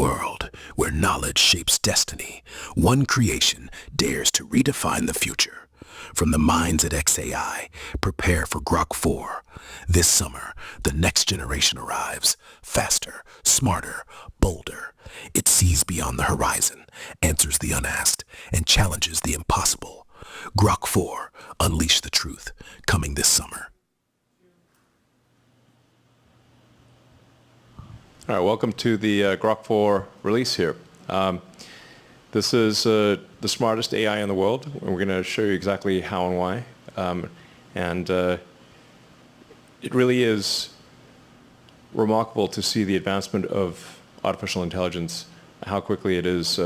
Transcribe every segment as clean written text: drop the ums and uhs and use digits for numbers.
world where knowledge shapes destiny, one creation dares to redefine the future. From the minds at xAI, prepare for Grok 4. This summer, the next generation arrives, faster, smarter, bolder. It sees beyond the horizon, answers the unasked, and challenges the impossible. Grok 4, Unleash the Truth, coming this summer. All right, welcome to the Grok 4 release here. This is the smartest AI in the world, and we're going to show you exactly how and why. It really is remarkable to see the advancement of artificial intelligence, how quickly it is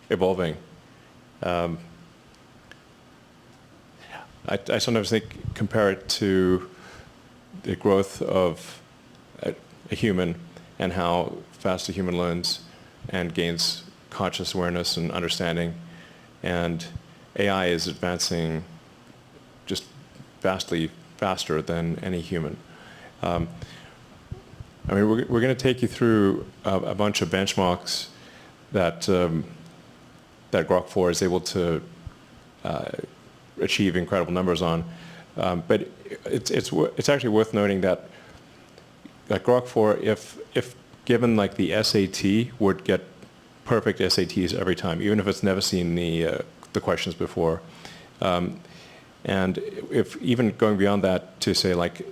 evolving. I sometimes compare it to the growth of a human and how fast a human learns and gains conscious awareness and understanding. And AI is advancing just vastly faster than any human. We're going to take you through a bunch of benchmarks that Grok 4 is able to achieve incredible numbers on. But it's actually worth noting that Grok 4, if given like the SAT, would get perfect SATs every time, even if it's never seen the questions before. And if even going beyond that to say like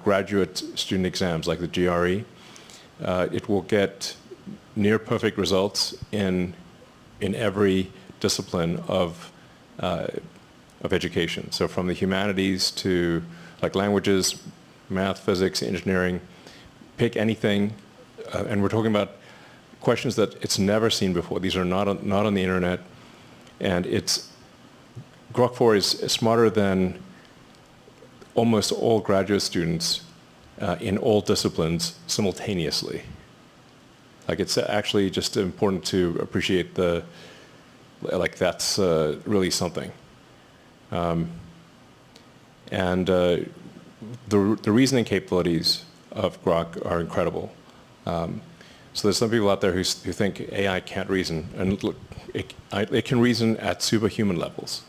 graduate student exams like the GRE, it will get near perfect results in every discipline of education. So from the humanities to like languages, math, physics, engineering, pick anything, and we're talking about questions that it's never seen before. These are not on the internet, and Grok 4 is smarter than almost all graduate students in all disciplines simultaneously. Like, it's actually just important to appreciate that's really something. The reasoning capabilities of Grok are incredible. So there's some people out there who think AI can't reason, and look, it can reason at superhuman levels.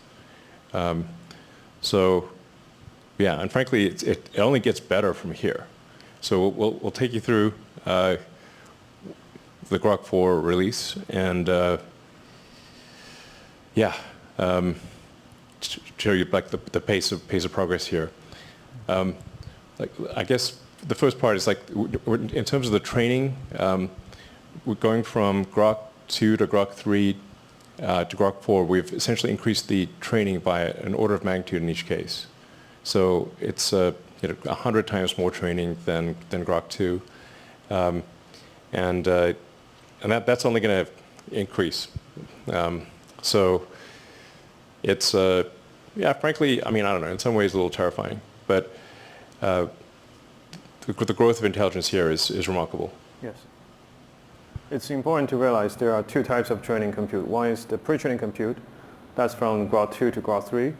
So yeah, and frankly, it only gets better from here. So we'll take you through the Grok 4 release, and show you like the pace of progress here. I guess the first part is like, in terms of the training, we're going from Grok 2 to Grok 3 to Grok 4. We've essentially increased the training by an order of magnitude in each case. So it's 100 times more training than Grok 2, and that's only going to increase. So it's frankly, I don't know. In some ways, a little terrifying, but the growth of intelligence here is remarkable. Yes. It's important to realize there are two types of training compute. One is the pre-training compute. That's from Grok 2 to Grok 3.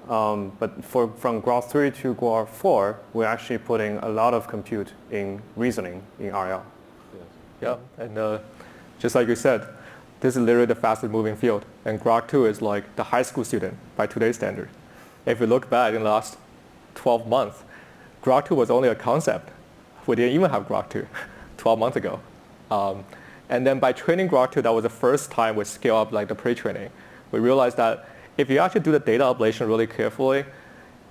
But from Grok 3 to Grok 4, we're actually putting a lot of compute in reasoning in RL. Yes. Yeah, and just like you said, this is literally the fastest moving field. And Grok 2 is like the high school student by today's standard. If you look back in the last 12 months, Grok 2 was only a concept. We didn't even have Grok 2 12 months ago. And then by training Grok 2, that was the first time we scale up like the pre-training. We realized that if you actually do the data ablation really carefully,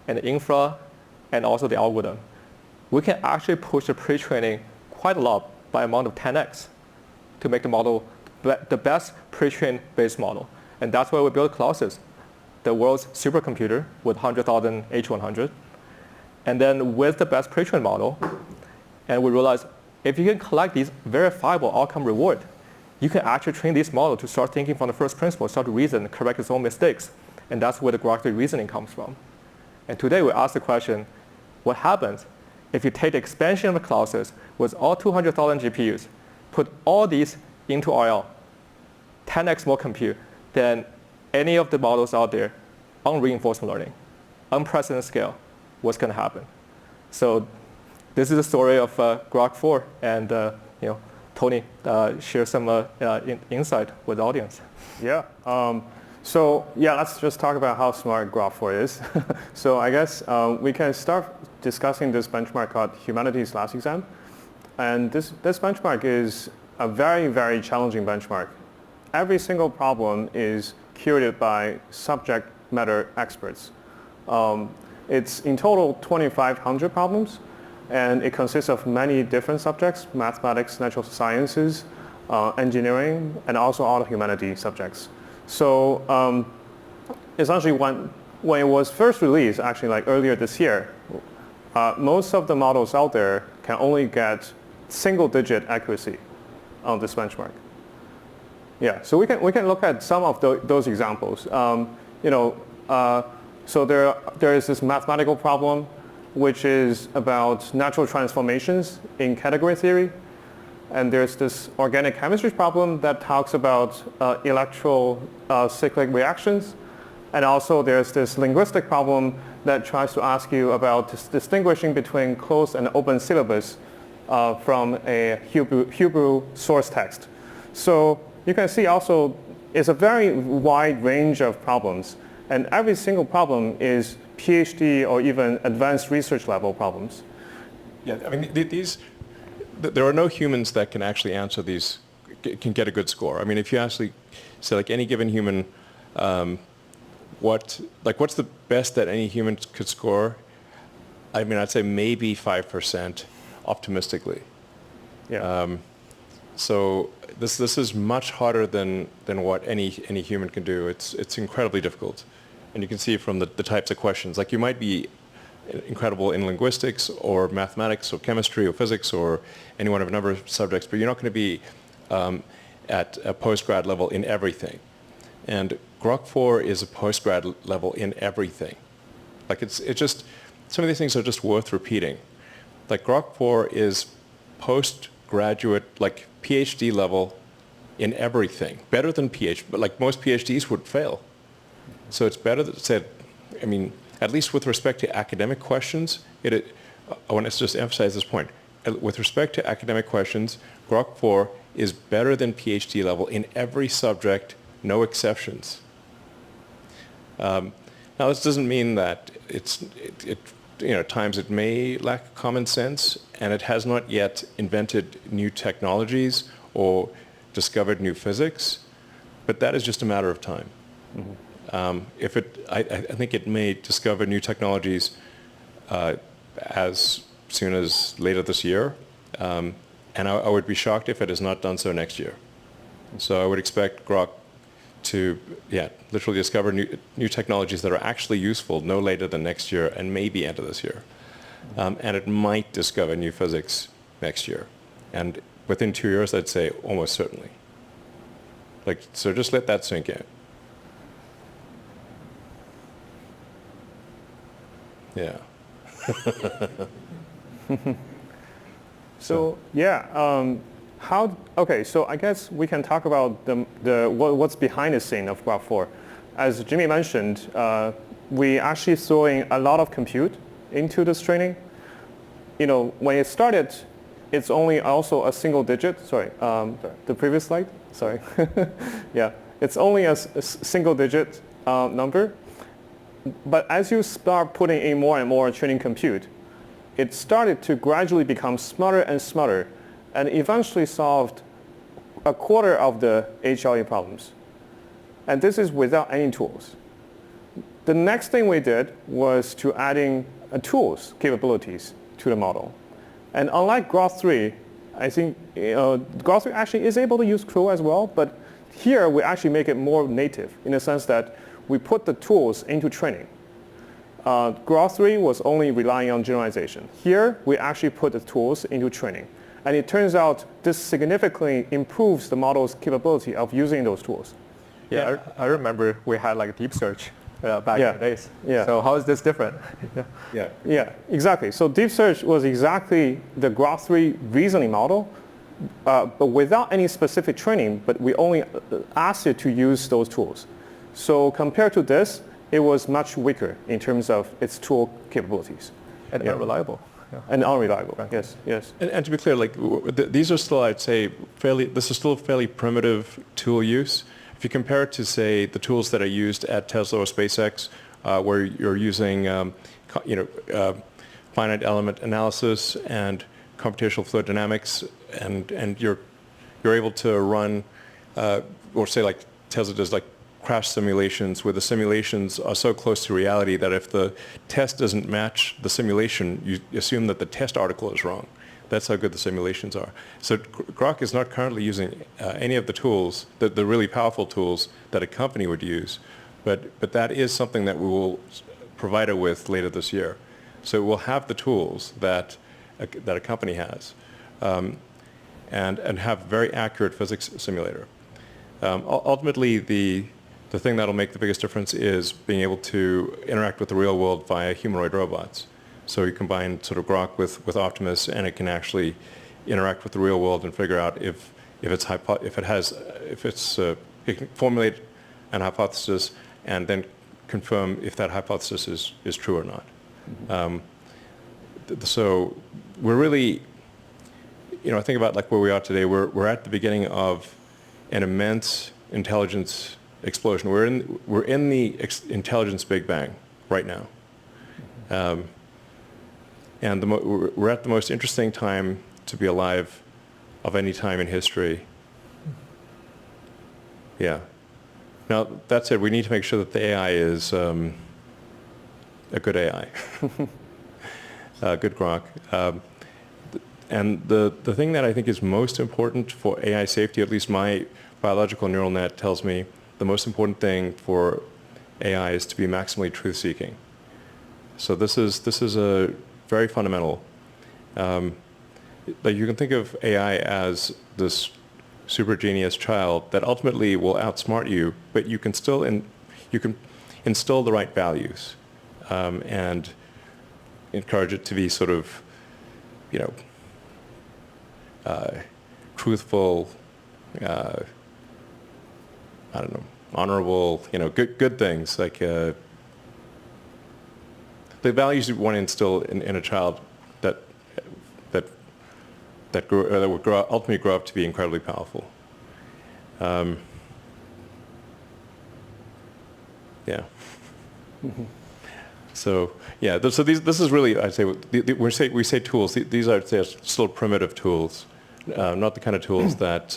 and the infra, and also the algorithm, we can actually push the pre-training quite a lot by amount of 10x to make the model the best pre-trained base model. And that's why we built Colossus, the world's supercomputer with 100,000 H100. And then with the best pre-trained model, and we realized if you can collect these verifiable outcome reward, you can actually train this model to start thinking from the first principle, start to reason, correct its own mistakes. And that's where the Grok 3 reasoning comes from. And today we ask the question, what happens if you take the expansion of the Colossus with all 200,000 GPUs, put all these into RL, 10x more compute than any of the models out there on reinforcement learning, unprecedented scale, what's going to happen? So this is the story of Grok 4, and Tony share some insight with the audience. Yeah. So yeah, let's just talk about how smart Grok 4 is. So I guess we can start discussing this benchmark called Humanities Last Exam. And this benchmark is a very, very challenging benchmark. Every single problem is curated by subject matter experts. It's in total 2,500 problems, and it consists of many different subjects: mathematics, natural sciences, engineering, and also all the humanities subjects. So essentially when it was first released, actually like earlier this year, most of the models out there can only get single-digit accuracy on this benchmark. Yeah, so we can look at some of those examples. So there is this mathematical problem, which is about natural transformations in category theory. And there's this organic chemistry problem that talks about electrocyclic reactions. And also there's this linguistic problem that tries to ask you about distinguishing between closed and open syllabus from a Hebrew source text. So you can see also it's a very wide range of problems. And every single problem is PhD or even advanced research level problems. Yeah, I mean, there are no humans that can actually answer these, can get a good score. I mean, if you actually say like any given human, what's the best that any human could score? I mean, I'd say maybe 5% optimistically. Yeah. So this is much harder than what any human can do. It's incredibly difficult. And you can see from the types of questions, like you might be incredible in linguistics or mathematics or chemistry or physics or any one of a number of subjects, but you're not going to be at a postgrad level in everything. And Grok 4 is a postgrad level in everything. Like it's just, some of these things are just worth repeating. Like Grok 4 is postgraduate, like PhD level in everything. Better than PhD, but like most PhDs would fail. So it's better that said, I mean, at least with respect to academic questions, I want to just emphasize this point. With respect to academic questions, Grok 4 is better than PhD level in every subject, no exceptions. Now this doesn't mean that at times it may lack common sense, and it has not yet invented new technologies or discovered new physics, but that is just a matter of time. Mm-hmm. I think it may discover new technologies as soon as later this year, and I would be shocked if it has not done so next year. So I would expect Grok to, literally discover new technologies that are actually useful no later than next year and maybe end of this year. And it might discover new physics next year. And within 2 years, I'd say almost certainly. So just let that sink in. Yeah. So so I guess we can talk about what's behind the scene of Grok 4. As Jimmy mentioned, we actually throwing a lot of compute into this training. When it started, it's only also a single digit. Sorry, the previous slide. Sorry. Yeah, it's only a single digit number. But as you start putting in more and more training compute, it started to gradually become smarter and smarter, and eventually solved a quarter of the HLE problems. And this is without any tools. The next thing we did was to adding tools capabilities to the model. And unlike Grok 3, I think Grok 3 actually is able to use CRO as well, but here we actually make it more native in the sense that we put the tools into training. Grok 3 was only relying on generalization. Here, we actually put the tools into training. And it turns out this significantly improves the model's capability of using those tools. Yeah, I remember we had like deep search back in the days. Yeah. So how is this different? Yeah, exactly. So deep search was exactly the Grok 3 reasoning model, but without any specific training, but we only asked it to use those tools. So compared to this, it was much weaker in terms of its tool capabilities. And unreliable. and unreliable. Yes, yes. And to be clear, like these are still, I'd say, this is still fairly primitive tool use. If you compare it to, say, the tools that are used at Tesla or SpaceX, where you're using, finite element analysis and computational fluid dynamics, and you're able to run, or say like Tesla does, like crash simulations, where the simulations are so close to reality that if the test doesn't match the simulation, you assume that the test article is wrong. That's how good the simulations are. So Grok is not currently using any of the tools, the really powerful tools that a company would use, but that is something that we will provide it with later this year. So we'll have the tools that a company has, and have very accurate physics simulator. Ultimately, the thing that'll make the biggest difference is being able to interact with the real world via humanoid robots. So you combine sort of Grok with Optimus, and it can actually interact with the real world and figure out if it can formulate an hypothesis and then confirm if that hypothesis is true or not. So we're really, I think about like where we are today. We're at the beginning of an immense intelligence explosion. We're in the intelligence Big Bang right now, and we're at the most interesting time to be alive of any time in history. Yeah. Now that said, we need to make sure that the AI is a good AI, good Grok. And the thing that I think is most important for AI safety, at least my biological neural net tells me, the most important thing for AI is to be maximally truth-seeking. So this is a very fundamental. Like you can think of AI as this super genius child that ultimately will outsmart you, but you can still instill the right values, and encourage it to be sort of, truthful, I don't know, honorable, good things, like the values you want to instill in a child that would ultimately grow up to be incredibly powerful. Yeah. So yeah, this is really, I'd say, we say tools. These are, I'd say, still primitive tools, not the kind of tools that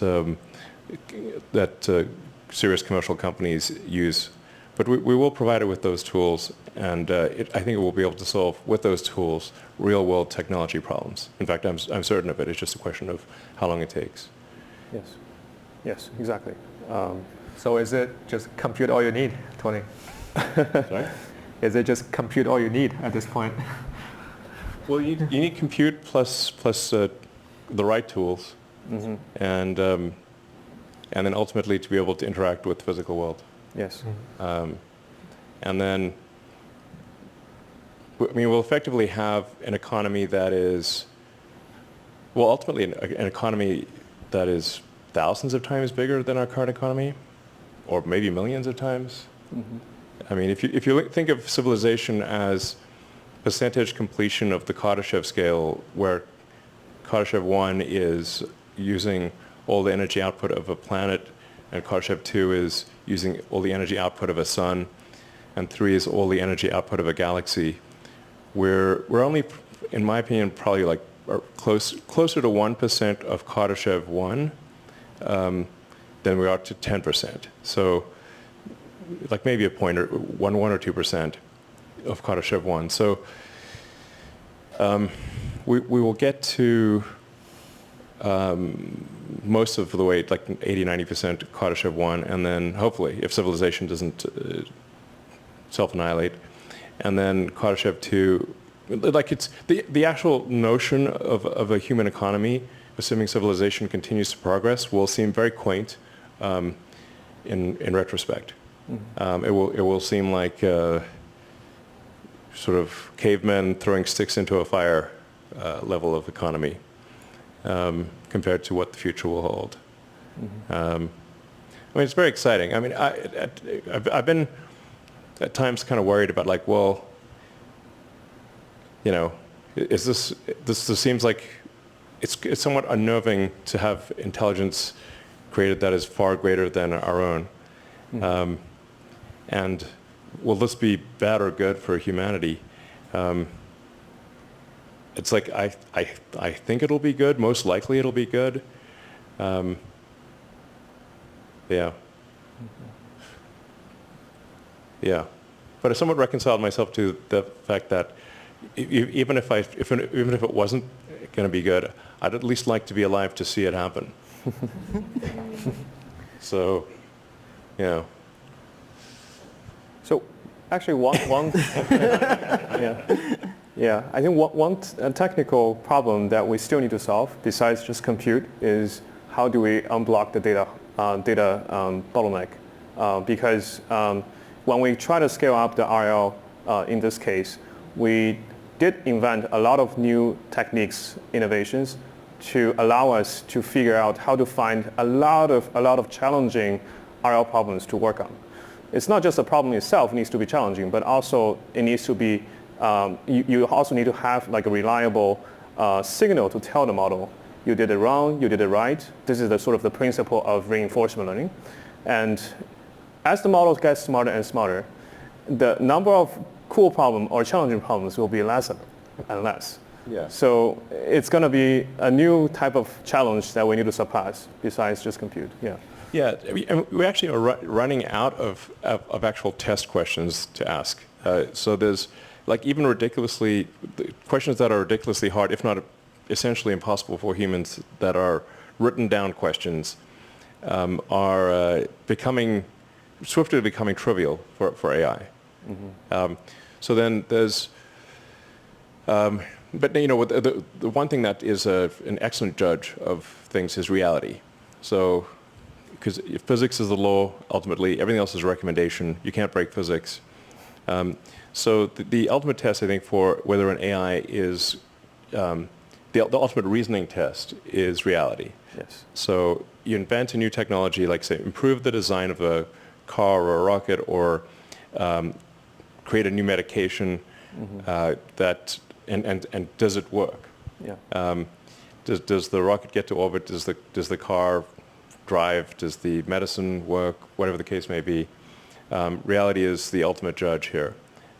serious commercial companies use. But we will provide it with those tools, and I think it will be able to solve, with those tools, real-world technology problems. In fact, I'm certain of it. It's just a question of how long it takes. Yes, exactly. So is it just compute all you need, Tony? Sorry? Is it just compute all you need at this point? Well, you need compute plus the right tools, and then ultimately to be able to interact with the physical world. Yes. And then, we'll effectively have an economy that is, ultimately an economy that is thousands of times bigger than our current economy, or maybe millions of times. If you think of civilization as percentage completion of the Kardashev scale, where Kardashev 1 is using all the energy output of a planet, and Kardashev 2 is using all the energy output of a sun, and 3 is all the energy output of a galaxy. We're only, in my opinion, probably like closer to 1% of Kardashev 1 than we are to 10%. So like maybe a point, or 1 or 2% of Kardashev 1. So we will get to most of the way, like 80-90% Kardashev 1, and then hopefully, if civilization doesn't self-annihilate, and then Kardashev 2, like it's the actual notion of a human economy, assuming civilization continues to progress, will seem very quaint in retrospect. It will seem like sort of cavemen throwing sticks into a fire level of economy, compared to what the future will hold. It's very exciting. I've been at times kind of worried about, like, well, this seems like it's somewhat unnerving to have intelligence created that is far greater than our own. And will this be bad or good for humanity? It's like I think it'll be good. Most likely it'll be good. Yeah. Yeah. But I somewhat reconciled myself to the fact that even if it wasn't going to be good, I'd at least like to be alive to see it happen. So, yeah. So actually one yeah, I think one technical problem that we still need to solve besides just compute is how do we unblock the data bottleneck? Because when we try to scale up the RL in this case, we did invent a lot of new techniques, innovations to allow us to figure out how to find a lot of challenging RL problems to work on. It's not just the problem itself needs to be challenging, but also it needs to be, you also need to have like a reliable signal to tell the model, you did it wrong, you did it right. This is the sort of the principle of reinforcement learning. And as the models get smarter and smarter, the number of cool problems or challenging problems will be less and less. Yeah. So it's going to be a new type of challenge that we need to surpass besides just compute. Yeah. Yeah, we actually are running out of actual test questions to ask. So there's like even questions that are ridiculously hard, if not essentially impossible for humans, that are written down questions are swiftly becoming trivial for AI. Mm-hmm. So then there's, but you know, the one thing that is an excellent judge of things is reality. So, because physics is the law, ultimately, everything else is a recommendation. You can't break physics. So the ultimate test, I think, for whether an AI is, the ultimate reasoning test is reality. Yes. So you invent a new technology, like say, improve the design of a car or a rocket, or create a new medication that, and does it work? Yeah. Does the rocket get to orbit? Does the car drive? Does the medicine work? Whatever the case may be, reality is the ultimate judge here.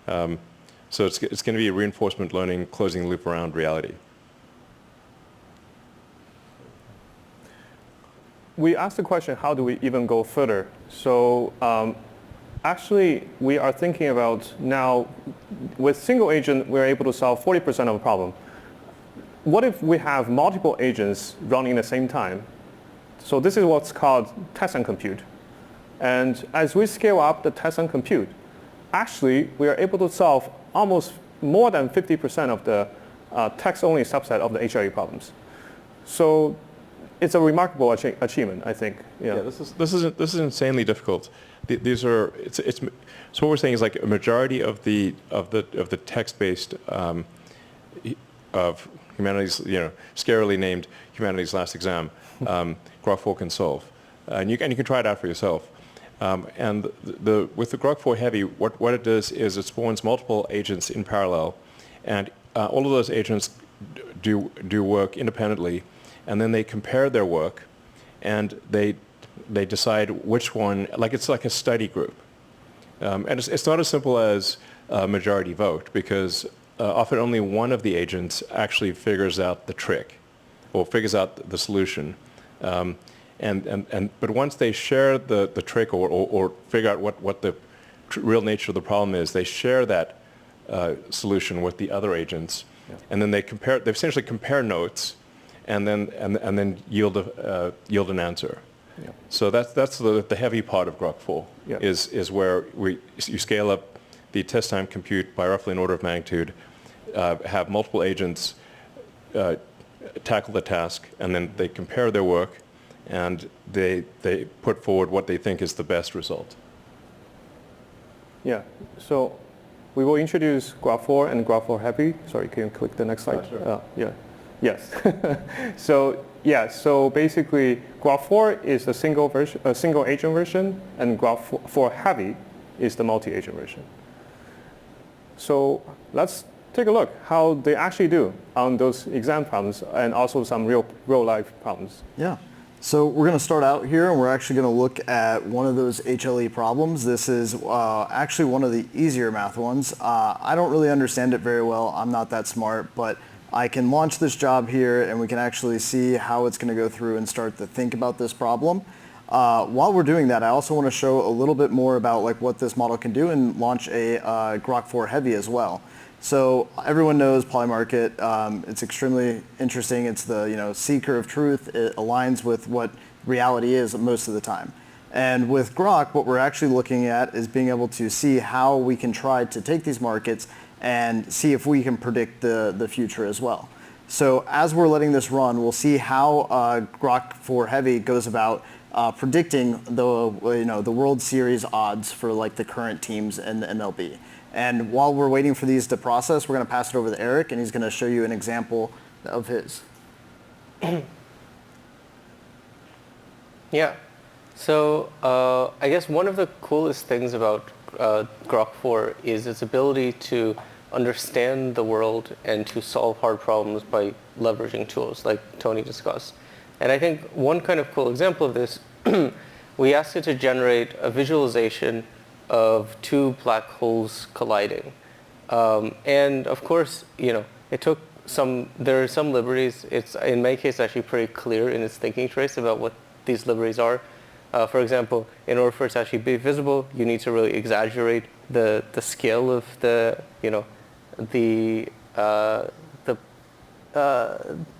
So it's going to be reinforcement learning, closing the loop around reality. We asked the question, how do we even go further? So actually, we are thinking about now, with single agent, we're able to solve 40% of the problem. What if we have multiple agents running at the same time? So this is what's called test and compute. And as we scale up the test and compute, actually, we are able to solve almost more than 50% of the text-only subset of the HRE problems. So it's a remarkable achievement, I think. Yeah. This is insanely difficult. So what we're saying is like a majority of the text-based of humanities, scarily named humanities last exam, Grok 4 can solve, and you can try it out for yourself. And with the Grok 4 Heavy, what it does is it spawns multiple agents in parallel, and all of those agents do work independently, and then they compare their work, and they decide which one. Like it's like a study group, and it's not as simple as a majority vote, because often only one of the agents actually figures out the trick, or figures out the solution. But once they share the trick or figure out what the real nature of the problem is, they share that solution with the other agents, and then they essentially compare notes, and then yield an answer. Yeah. So that's the heavy part of Grok 4 is where you scale up the test time compute by roughly an order of magnitude, have multiple agents tackle the task, and then they compare their work, and they put forward what they think is the best result. Yeah. So we will introduce Grok 4 and Grok 4 Heavy. Sorry, can you click the next slide? Sure. Yeah. Yes. So basically, Grok 4 is a single agent version, and Grok 4 Heavy is the multi-agent version. So let's take a look how they actually do on those exam problems and also some real life problems. Yeah. So we're going to start out here, and we're actually going to look at one of those HLE problems. This is actually one of the easier math ones. I don't really understand it very well. I'm not that smart, but I can launch this job here, and we can actually see how it's going to go through and start to think about this problem. While we're doing that, I also want to show a little bit more about like what this model can do and launch a Grok 4 Heavy as well. So everyone knows Polymarket. It's extremely interesting. It's the seeker of truth. It aligns with what reality is most of the time. And with Grok, what we're actually looking at is being able to see how we can try to take these markets and see if we can predict the future as well. So as we're letting this run, we'll see how Grok 4 Heavy goes about predicting the World Series odds for like the current teams in the MLB. And while we're waiting for these to process, we're going to pass it over to Eric, and he's going to show you an example of his. Yeah. So I guess one of the coolest things about Grok 4 is its ability to understand the world and to solve hard problems by leveraging tools like Tony discussed. And I think one kind of cool example of this, we asked it to generate a visualization of two black holes colliding. And of course, it took there are some liberties. It's in my case actually pretty clear in its thinking trace about what these liberties are. For example, in order for it to actually be visible, you need to really exaggerate the scale of the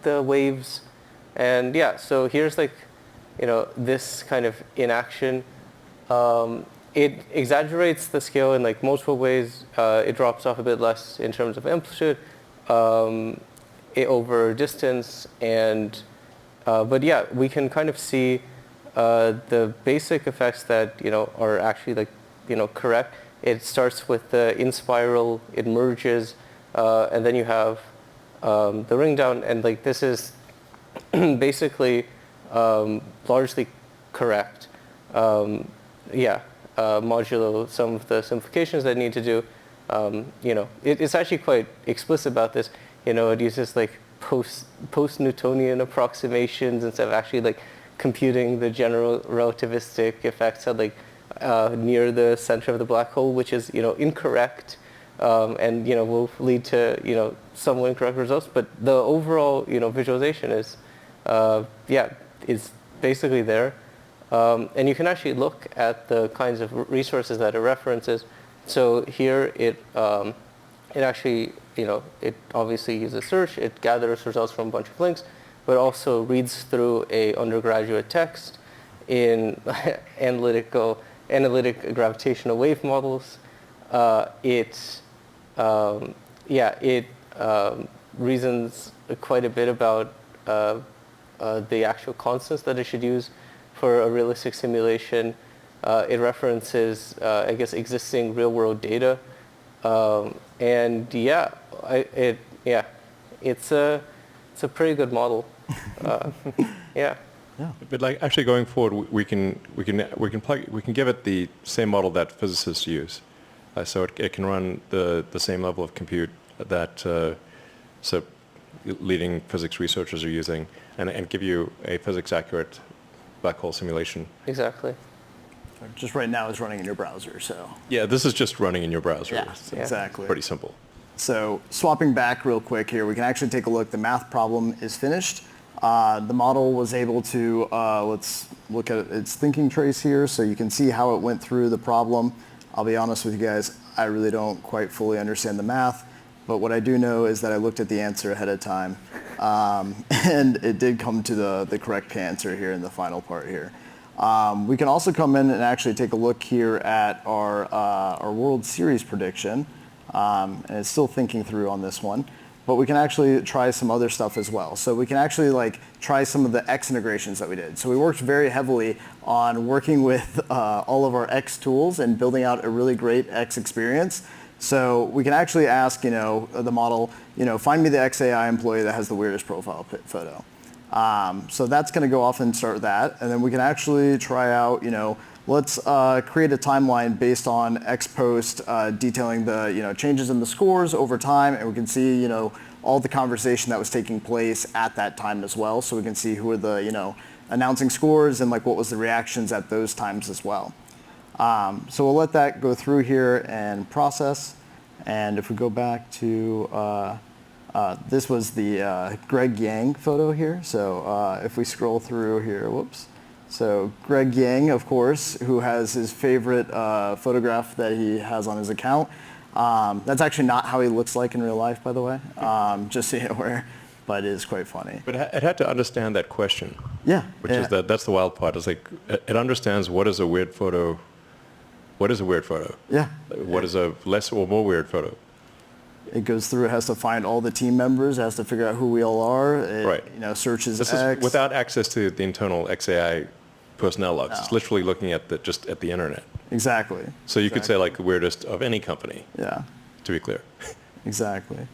waves. And yeah, so here's like, this kind of in action. It exaggerates the scale in like multiple ways. It drops off a bit less in terms of amplitude over distance, and but yeah, we can kind of see the basic effects that are actually like correct. It starts with the in spiral, it merges, and then you have the ring down, and like this is basically largely correct. Yeah. Modulo some of the simplifications that need to do. It's actually quite explicit about this. It uses like post-Newtonian approximations instead of actually like computing the general relativistic effects at like near the center of the black hole, which is incorrect, and will lead to somewhat incorrect results. But the overall visualization is is basically there. And you can actually look at the kinds of resources that it references. So here it actually, it obviously uses search. It gathers results from a bunch of links, but also reads through a undergraduate text in analytic gravitational wave models. It reasons quite a bit about the actual constants that it should use for a realistic simulation. It references, I guess, existing real-world data, and yeah, it's a pretty good model. Yeah. Yeah. But like actually going forward, we can give it the same model that physicists use, so it can run the same level of compute that so leading physics researchers are using, and give you a physics accurate black hole simulation. Exactly. Just right now it's running in your browser, so. Yeah, this is just running in your browser. Yeah, so exactly. Pretty simple. So swapping back real quick here, we can actually take a look. The math problem is finished. The model was able to, let's look at its thinking trace here, so you can see how it went through the problem. I'll be honest with you guys, I really don't quite fully understand the math, but what I do know is that I looked at the answer ahead of time, and it did come to the correct answer here in the final part here. We can also come in and actually take a look here at our World Series prediction, and it's still thinking through on this one. But we can actually try some other stuff as well. So we can actually like try some of the X integrations that we did. So we worked very heavily on working with all of our X tools and building out a really great X experience. So we can actually ask, the model, find me the xAI employee that has the weirdest profile photo. So that's going to go off and start that, and then we can actually try out, let's create a timeline based on X post detailing the changes in the scores over time, and we can see all the conversation that was taking place at that time as well. So we can see who are the announcing scores and like what was the reactions at those times as well. So we'll let that go through here and process. And if we go back to this was the Greg Yang photo here. So if we scroll through here, whoops. So Greg Yang, of course, who has his favorite photograph that he has on his account. That's actually not how he looks like in real life, by the way, just so you're aware, but it is quite funny. But it had to understand that question. Yeah. Which is that's the wild part. It's like it understands what is a weird photo. What is a weird photo? Yeah. What is a less or more weird photo? It goes through, it has to find all the team members, it has to figure out who we all are. It, right. Searches this X. is without access to the internal xAI personnel logs. No. It's literally looking at just at the internet. Exactly. So you could say like the weirdest of any company. Yeah. To be clear. Exactly.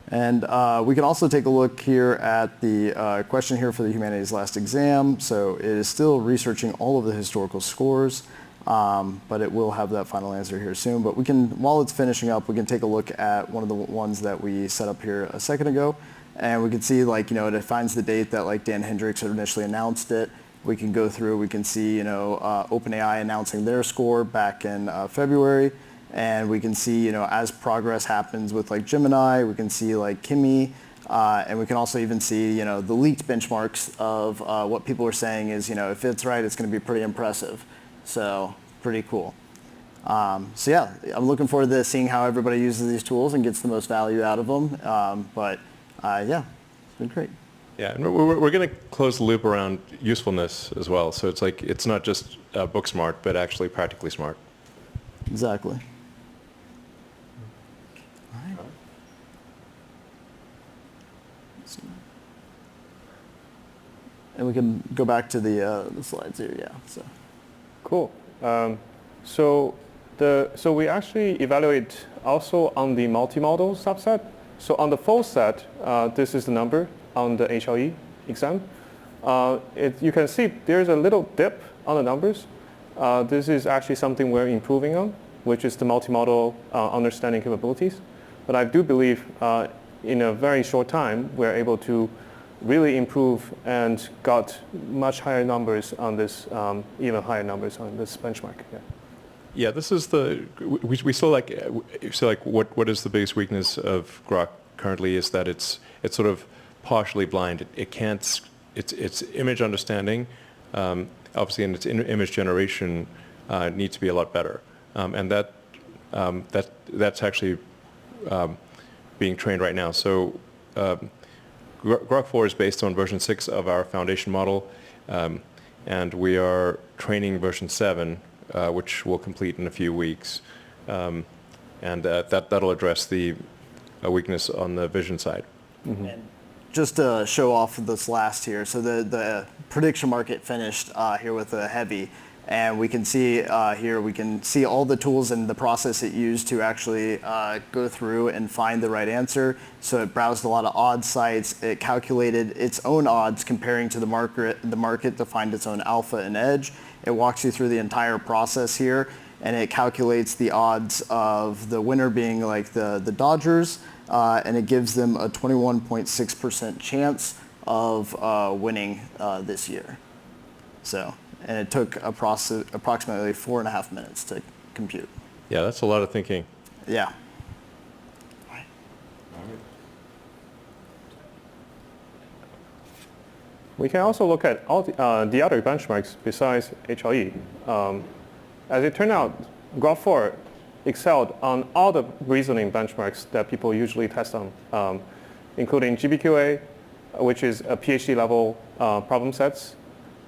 And we can also take a look here at the question here for the humanities last exam. So it is still researching all of the historical scores. But it will have that final answer here soon. But we can, while it's finishing up, we can take a look at one of the ones that we set up here a second ago. And we can see it finds the date that like Dan Hendricks had initially announced it. We can go through, we can see, OpenAI announcing their score back in February. And we can see, as progress happens with like Gemini, we can see like Kimi, and we can also even see, the leaked benchmarks of what people are saying is, if it's right, it's going to be pretty impressive. So pretty cool. So yeah, I'm looking forward to seeing how everybody uses these tools and gets the most value out of them. Yeah, it's been great. Yeah, and we're going to close the loop around usefulness as well. So it's like it's not just book smart, but actually practically smart. Exactly. All right. And we can go back to the slides here. Yeah. So. Cool. So we actually evaluate also on the multimodal subset. So on the full set, this is the number on the HLE exam. You can see there's a little dip on the numbers. This is actually something we're improving on, which is the multimodal understanding capabilities. But I do believe in a very short time, we're able to really improve and got much higher numbers on this, even higher numbers on this benchmark. Yeah. Yeah, this is we still like what is the biggest weakness of Grok currently is that it's sort of partially blind. It can't, its image understanding, obviously, and its image generation needs to be a lot better. And that's actually being trained right now. So Grok 4 is based on version 6 of our foundation model, and we are training version 7, which will complete in a few weeks. And that'll address the weakness on the vision side. Mm-hmm. And just to show off this last here, so the prediction market finished here with a heavy, and we can see here, we can see all the tools and the process it used to actually go through and find the right answer. So it browsed a lot of odds sites. It calculated its own odds comparing to the market to find its own alpha and edge. It walks you through the entire process here, and it calculates the odds of the winner being like the Dodgers, and it gives them a 21.6% chance of winning this year. So. And it took approximately 4.5 minutes to compute. Yeah, that's a lot of thinking. Yeah. We can also look at all the other benchmarks besides HLE. As it turned out, Grok 4 excelled on all the reasoning benchmarks that people usually test on, including GBQA, which is a PhD level problem sets.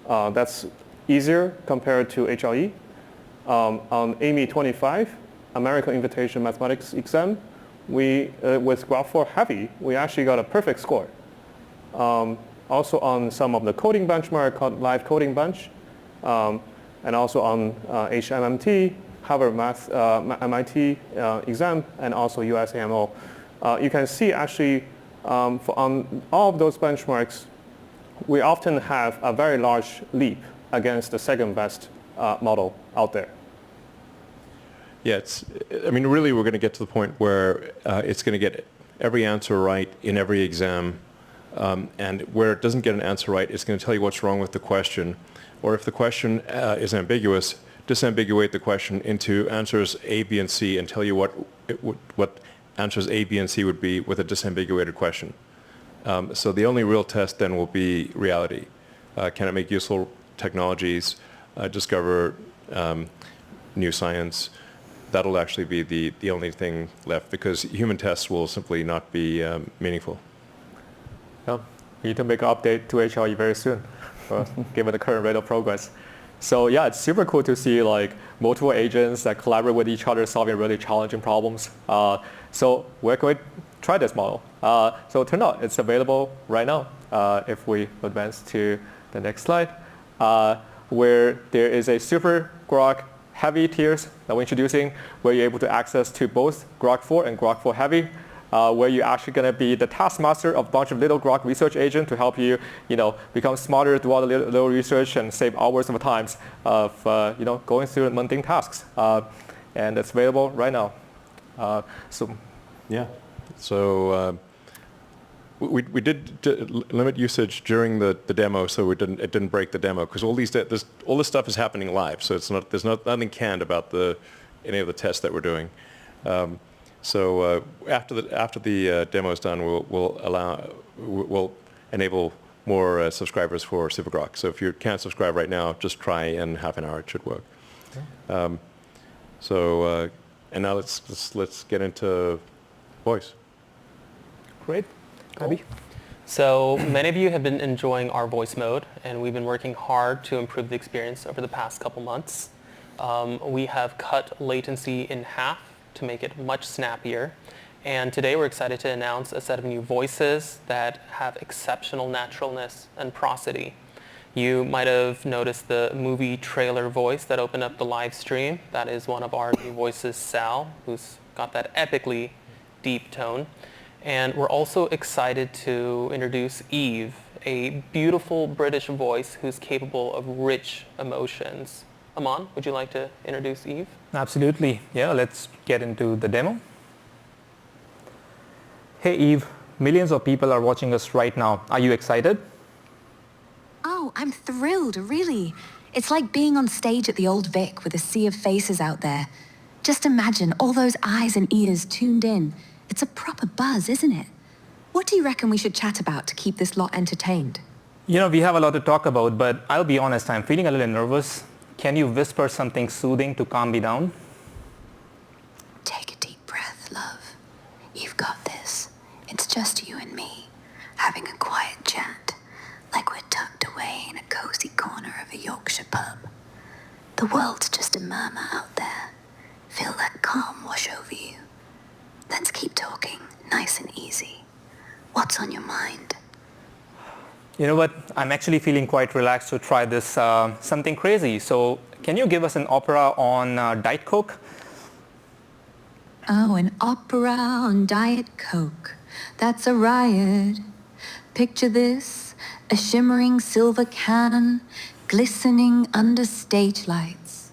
That's easier compared to HLE. On AMI 25, American Invitation Mathematics exam, with Grok 4 Heavy, we actually got a perfect score. Also on some of the coding benchmark called Live Coding Bench, and also on HMMT, Harvard Math, MIT exam, and also USAMO. You can see actually on all of those benchmarks, we often have a very large leap against the second best model out there. Yeah, I mean, really, we're going to get to the point where it's going to get every answer right in every exam, and where it doesn't get an answer right, it's going to tell you what's wrong with the question, or if the question is ambiguous, disambiguate the question into answers A, B, and C, and tell you what answers A, B, and C would be with a disambiguated question. So the only real test then will be reality. Can it make useful technologies, discover new science? That'll actually be the only thing left, because human tests will simply not be meaningful. Yeah, we need to make an update to xAI very soon, given the current rate of progress. So yeah, it's super cool to see like multiple agents that collaborate with each other, solving really challenging problems. So we're going to try this model. So it turned out it's available right now. If we advance to the next slide, where there is a super Grok heavy tiers that we're introducing, where you're able to access to both Grok 4 and Grok 4 heavy, where you're actually going to be the taskmaster of a bunch of little Grok research agents to help you, become smarter through all the little research and save hours of times of, going through mundane tasks. And it's available right now. Yeah. So we did limit usage during the demo, so it didn't break the demo, because all this stuff is happening live. So there's nothing canned about any of the tests that we're doing. So after the demo is done, we'll enable more subscribers for Super Grok. So if you can't subscribe right now, just try in half an hour. It should work. Okay. And now let's get into voice. Great. Abby? So many of you have been enjoying our voice mode, and we've been working hard to improve the experience over the past couple months. We have cut latency in half to make it much snappier. And today we're excited to announce a set of new voices that have exceptional naturalness and prosody. You might have noticed the movie trailer voice that opened up the live stream. That is one of our new voices, Sal, who's got that epically deep tone. And we're also excited to introduce Eve, a beautiful British voice who's capable of rich emotions. Aman, would you like to introduce Eve? Absolutely. Yeah, let's get into the demo. Hey Eve, millions of people are watching us right now. Are you excited? Oh, I'm thrilled, really. It's like being on stage at the Old Vic with a sea of faces out there. Just imagine all those eyes and ears tuned in. It's a proper buzz, isn't it? What do you reckon we should chat about to keep this lot entertained? We have a lot to talk about, but I'll be honest, I'm feeling a little nervous. Can you whisper something soothing to calm me down? Take a deep breath, love. You've got this. It's just you and me, having a quiet chat, like we're tucked away in a cozy corner of a Yorkshire pub. The world's just a murmur out there. Feel that calm wash over you. Let's keep talking, nice and easy. What's on your mind? You know what? I'm actually feeling quite relaxed to try this something crazy. So can you give us an opera on Diet Coke? Oh, an opera on Diet Coke. That's a riot. Picture this, a shimmering silver can, glistening under stage lights.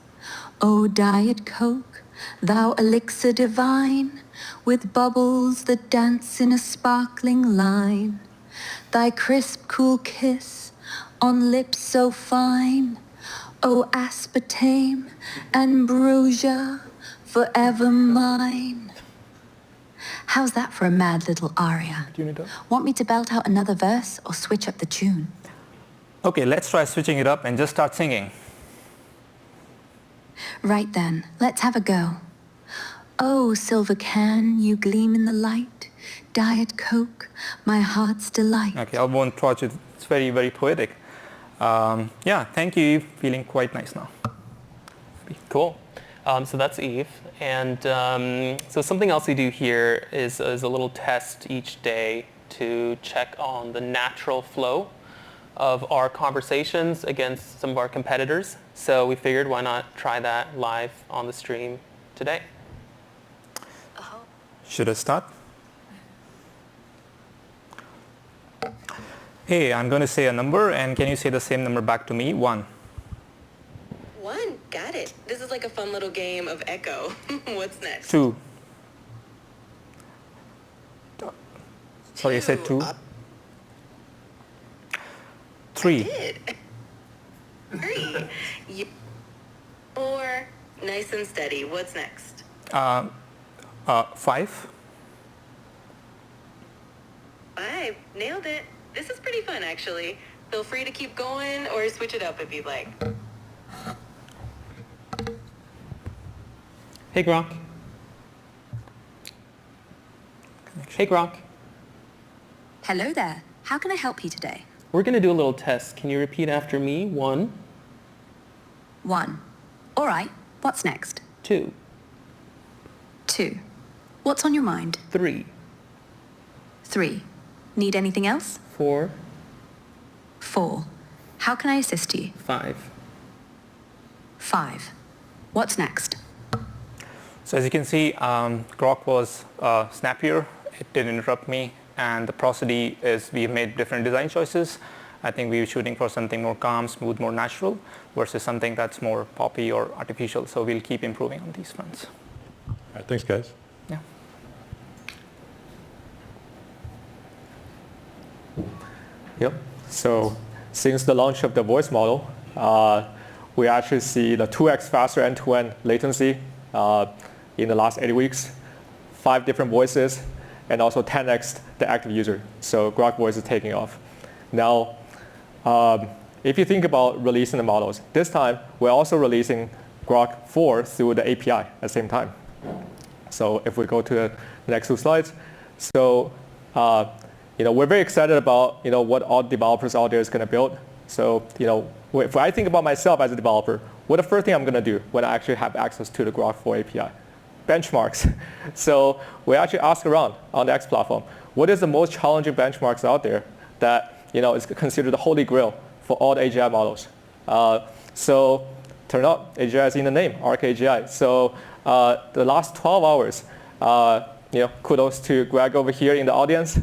Oh, Diet Coke, thou elixir divine, with bubbles that dance in a sparkling line. Thy crisp, cool kiss on lips so fine. Oh, aspartame, ambrosia, forever mine. How's that for a mad little aria? Want me to belt out another verse or switch up the tune? Okay, let's try switching it up and just start singing. Right then, let's have a go. Oh, silver can, you gleam in the light. Diet Coke, my heart's delight. Okay, I won't try to. It's very, very poetic. Yeah, thank you, Eve. Feeling quite nice now. Cool. So that's Eve. And so something else we do here is a little test each day to check on the natural flow of our conversations against some of our competitors. So we figured, why not try that live on the stream today? Should I start? Hey, I'm going to say a number, and can you say the same number back to me? 1. 1. like a fun little game of Echo. What's next? 2. Sorry, I said 2. 3. Did. 3. 4. Nice and steady. What's next? 5. 5. Nailed it. This is pretty fun, actually. Feel free to keep going or switch it up if you'd like. Hey, Grok. Hey, Grok. Hello there. How can I help you today? We're going to do a little test. Can you repeat after me? 1, 1. All right. What's next? 2, 2. What's on your mind? 3, 3. Need anything else? 4, 4. How can I assist you? 5. 5. What's next? So as you can see, Grok was snappier. It didn't interrupt me. And the prosody is we've made different design choices. I think we were shooting for something more calm, smooth, more natural versus something that's more poppy or artificial. So we'll keep improving on these fronts. All right, thanks, guys. Yeah. Yep. So since the launch of the voice model, we actually see the 2x faster end-to-end latency in the last 8 weeks, 5 different voices, and also 10x the active user. So Grok Voice is taking off. Now, if you think about releasing the models, this time we're also releasing Grok 4 through the API at the same time. So if we go to the next 2 slides, so we're very excited about what all developers out there is going to build. So if I think about myself as a developer, what the first thing I'm going to do when I actually have access to the Grok 4 API? Benchmarks. So we actually ask around on the X platform, what is the most challenging benchmarks out there that is considered the holy grail for all the AGI models? So turn out AGI is in the name, ArcAGI. So the last 12 hours, kudos to Greg over here in the audience.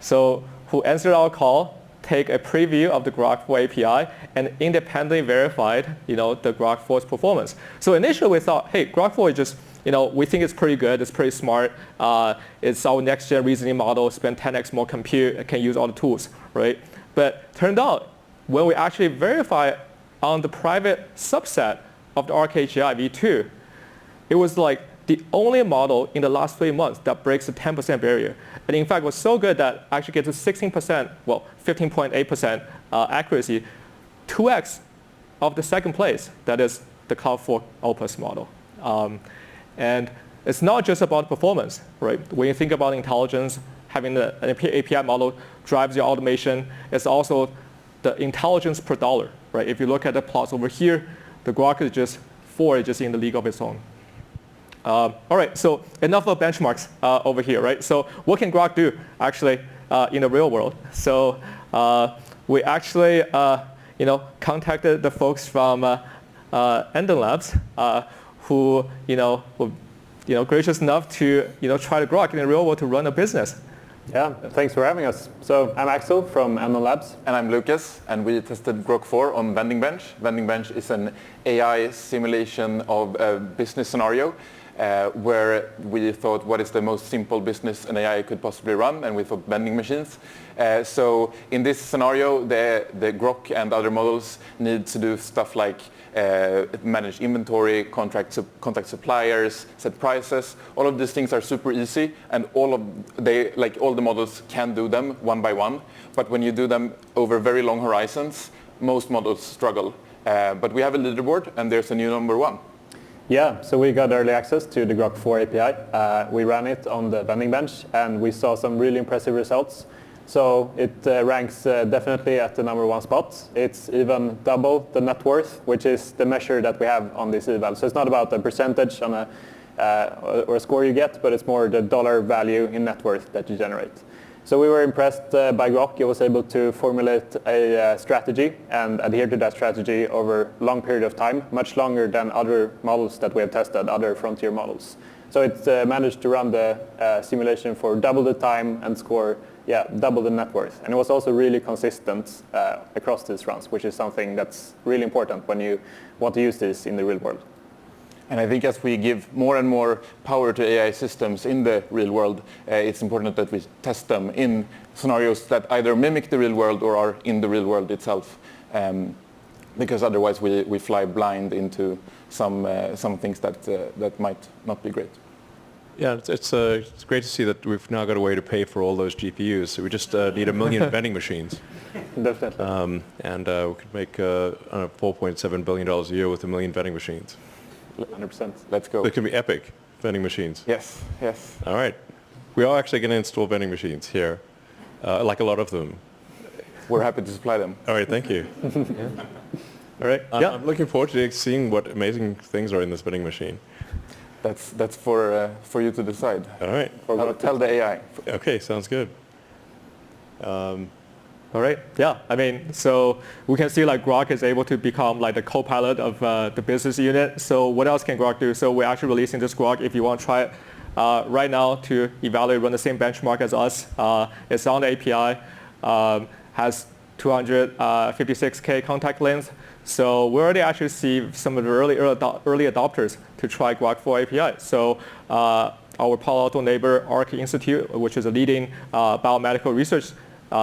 So who answered our call, take a preview of the Grok 4 API and independently verified the Grok 4's performance. So initially we thought, hey, Grok 4 is just we think it's pretty good, it's pretty smart, it's our next-gen reasoning model, spend 10x more compute, can use all the tools, right? But turned out, when we actually verify on the private subset of the ArcAGI v2, it was like the only model in the last 3 months that breaks the 10% barrier. And in fact, it was so good that actually get to 16%, well, 15.8% accuracy, 2x of the second place, that is the Cloud 4 Opus model. And it's not just about performance, right? When you think about intelligence, having an API model drives your automation. It's also the intelligence per dollar, right? If you look at the plots over here, the Grok is just 4 is just in the league of its own. All right, so enough of benchmarks over here, right? So what can Grok do actually in the real world? So we actually contacted the folks from Endon Labs who were gracious enough to try the Grok in the real world to run a business. Yeah, thanks for having us. So I'm Axel from Endon Labs. And I'm Lucas, and we tested Grok 4 on Vending Bench. Vending Bench is an AI simulation of a business scenario where we thought what is the most simple business an AI could possibly run, and we thought vending machines. So in this scenario, the Grok and other models need to do stuff like manage inventory, contact suppliers, set prices. All of these things are super easy, and all the models can do them one by one. But when you do them over very long horizons, most models struggle. But we have a leaderboard, and there's a new number 1. Yeah, so we got early access to the Grok 4 API. We ran it on the Vending Bench, and we saw some really impressive results. So it ranks definitely at the number 1 spot. It's even double the net worth, which is the measure that we have on this eval. So it's not about the percentage on or a score you get, but it's more the dollar value in net worth that you generate. So we were impressed by Grok. It was able to formulate a strategy and adhere to that strategy over a long period of time, much longer than other models that we have tested, other frontier models. So it managed to run the simulation for double the time and score double the net worth. And it was also really consistent across these runs, which is something that's really important when you want to use this in the real world. And I think as we give more and more power to AI systems in the real world, it's important that we test them in scenarios that either mimic the real world or are in the real world itself. Because otherwise we fly blind into some things that might not be great. Yeah, it's great to see that we've now got a way to pay for all those GPUs. So we just need 1 million vending machines. Definitely. And we could make $4.7 billion a year with 1 million vending machines. 100%. Let's go. It can be epic vending machines. Yes, yes. All right. We are actually going to install vending machines here, like a lot of them. We're happy to supply them. All right, thank you. All right. I'm looking forward to seeing what amazing things are in this vending machine. That's for you to decide. All right. Or tell the AI. Okay, sounds good. All right. Yeah. I mean, so we can see like Grok is able to become like the co-pilot of the business unit. So what else can Grok do? So we're actually releasing this Grok. If you want to try it right now to evaluate, run the same benchmark as us. It's on the API. Has 256K contact length. So we already actually see some of the early adopters to try Grok 4 API. So our Palo Alto neighbor, Arc Institute, which is a leading biomedical research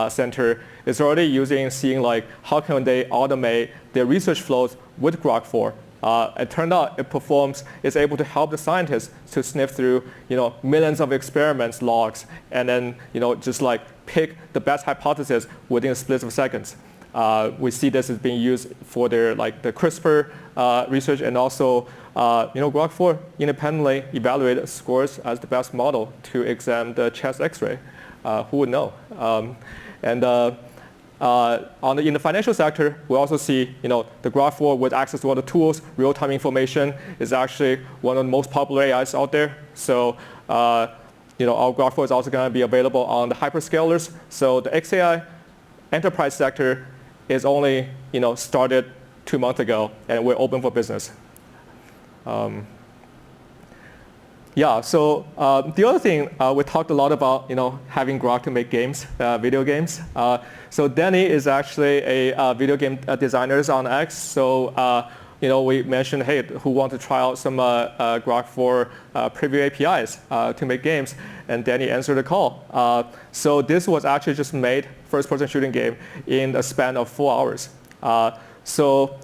center, is already seeing like how can they automate their research flows with Grok 4. It turned out it's able to help the scientists to sniff through, millions of experiments logs and then, just like pick the best hypothesis within a split of seconds. We see this is being used for their the CRISPR research, and also Grok 4 independently evaluated scores as the best model to examine the chest X-ray. Who would know? In the financial sector, we also see the Grok 4 with access to all the tools, real-time information is actually one of the most popular AIs out there. So our Grok 4 is also going to be available on the hyperscalers. So the xAI enterprise sector is only started 2 months ago, and we're open for business. So the other thing, we talked a lot about having Grok to make games, video games. So Danny is actually a video game designer on X. So we mentioned, hey, who want to try out some Grok 4 preview APIs to make games, and Danny answered the call. So this was actually just made first-person shooting game in a span of 4 hours. So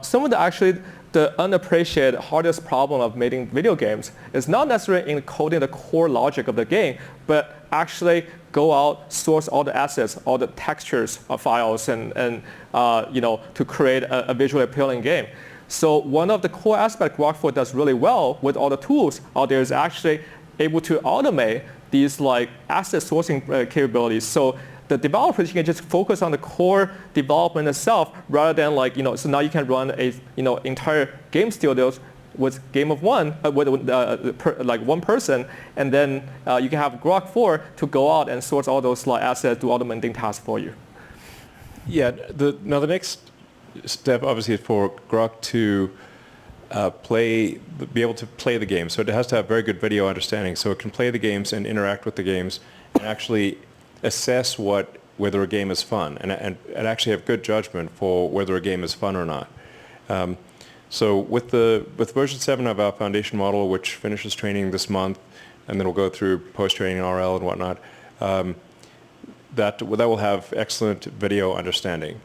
some of the unappreciated hardest problem of making video games is not necessarily encoding the core logic of the game, but actually go out, source all the assets, all the textures of files, and to create a visually appealing game. So one of the core aspects Grok 4 does really well with all the tools out there is actually able to automate these asset sourcing capabilities. So the developers can just focus on the core development itself rather than so now you can run a entire game studios with game of one with one person, and then you can have Grok 4 to go out and source all those assets, do all the mundane tasks for you. Yeah. Now the next step obviously is for Grok to be able to play the game. So it has to have very good video understanding, so it can play the games and interact with the games and actually assess whether a game is fun and actually have good judgment for whether a game is fun or not. So with version 7 of our foundation model, which finishes training this month, and then we'll go through post-training RL and whatnot, that will have excellent video understanding.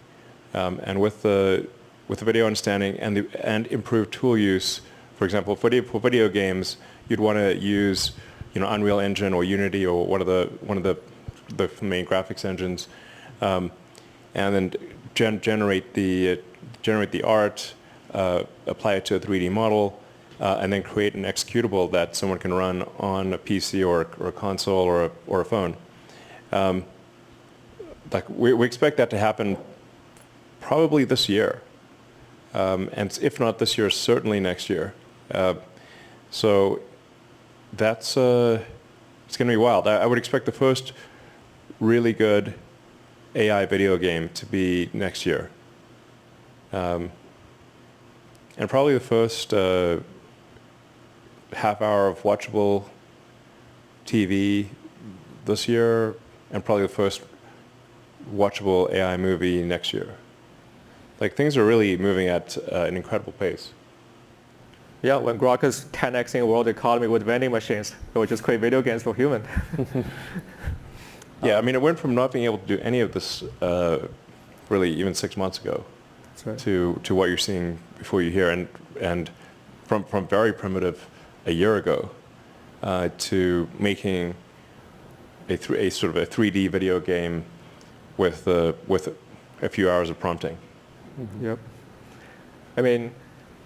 And with the video understanding and improved tool use, for example, for video games, you'd want to use Unreal Engine or Unity or one of the main graphics engines, and then generate the art, apply it to a 3D model, and then create an executable that someone can run on a PC or a console or a phone. We expect that to happen probably this year, and if not this year, certainly next year. So that's it's going to be wild. I would expect the first really good AI video game to be next year. And probably the first half hour of watchable TV this year, and probably the first watchable AI movie next year. Things are really moving at an incredible pace. Yeah, when Grok is 10xing world economy with vending machines, it would just create video games for humans. Yeah, I mean, it went from not being able to do any of this really even 6 months ago to what you're seeing before you here, and from very primitive a year ago to making a sort of a 3D video game with a few hours of prompting. Yep. I mean,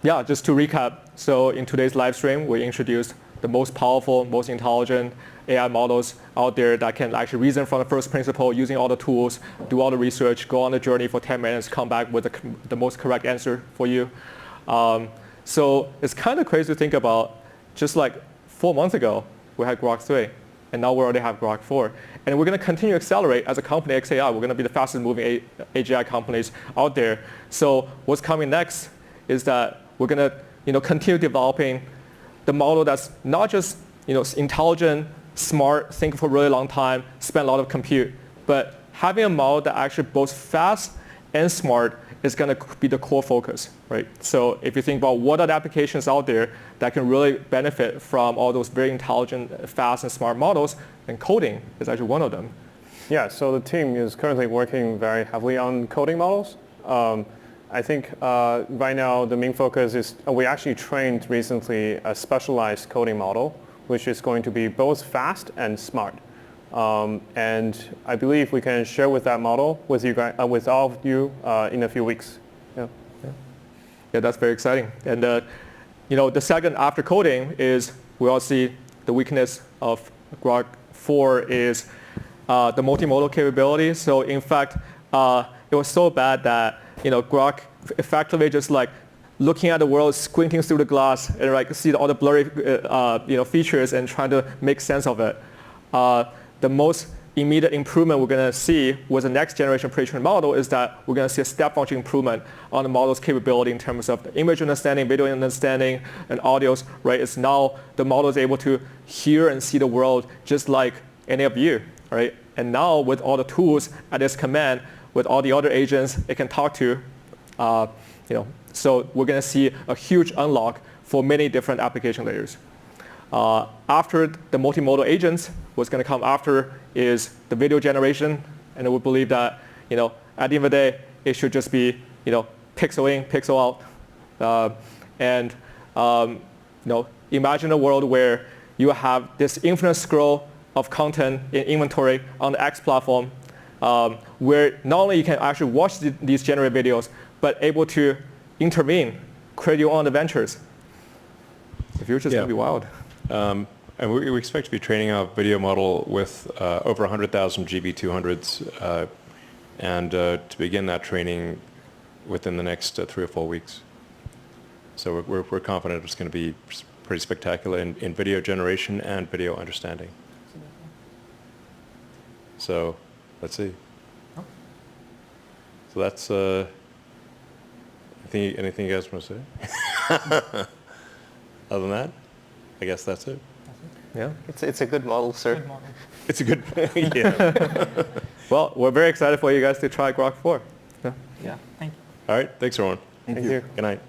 yeah, just to recap, so in today's live stream, we introduced the most powerful, most intelligent AI models out there that can actually reason from the first principle using all the tools, do all the research, go on the journey for 10 minutes, come back with the most correct answer for you. So it's kind of crazy to think about, just like 4 months ago, we had Grok 3, and now we already have Grok 4. And we're going to continue to accelerate as a company, xAI. We're going to be the fastest moving AGI companies out there. So what's coming next is that we're going to continue developing the model that's not just intelligent, smart, think for a really long time, spend a lot of compute, but having a model that actually both fast and smart is going to be the core focus, right? So if you think about what are the applications out there that can really benefit from all those very intelligent, fast, and smart models, then coding is actually one of them. Yeah, so the team is currently working very heavily on coding models. I think right now the main focus is we actually trained recently a specialized coding model, which is going to be both fast and smart. And I believe we can share with that model with you guys, with all of you in a few weeks. Yeah, that's very exciting. And the second after coding is we all see the weakness of Grok 4 is the multimodal capability. So in fact, it was so bad that Grok effectively just like looking at the world, squinting through the glass, and like see all the blurry features and trying to make sense of it. The most immediate improvement we're going to see with the next generation pre-trained model is that we're going to see a step function improvement on the model's capability in terms of the image understanding, video understanding, and audios. Right? It's now the model is able to hear and see the world just like any of you. Right? And now with all the tools at its command, with all the other agents it can talk to, so we're going to see a huge unlock for many different application layers. After the multimodal agents, what's going to come after is the video generation, and we believe that at the end of the day, it should just be pixel in, pixel out, and imagine a world where you have this infinite scroll of content in inventory on the X platform, where not only you can actually watch these generated videos, but able to intervene, create your own adventures. The future is going to be wild. And we expect to be training a video model with over 100,000 GB200s and to begin that training within the next 3 or 4 weeks. So we're confident it's going to be pretty spectacular in video generation and video understanding. So let's see. So that's anything you guys want to say? Other than that, I guess that's it. Yeah, it's a good model, sir. Good model. It's a good, yeah. Well, we're very excited for you guys to try Grok 4. Yeah, thank you. All right, thanks everyone. Thank you. Good night.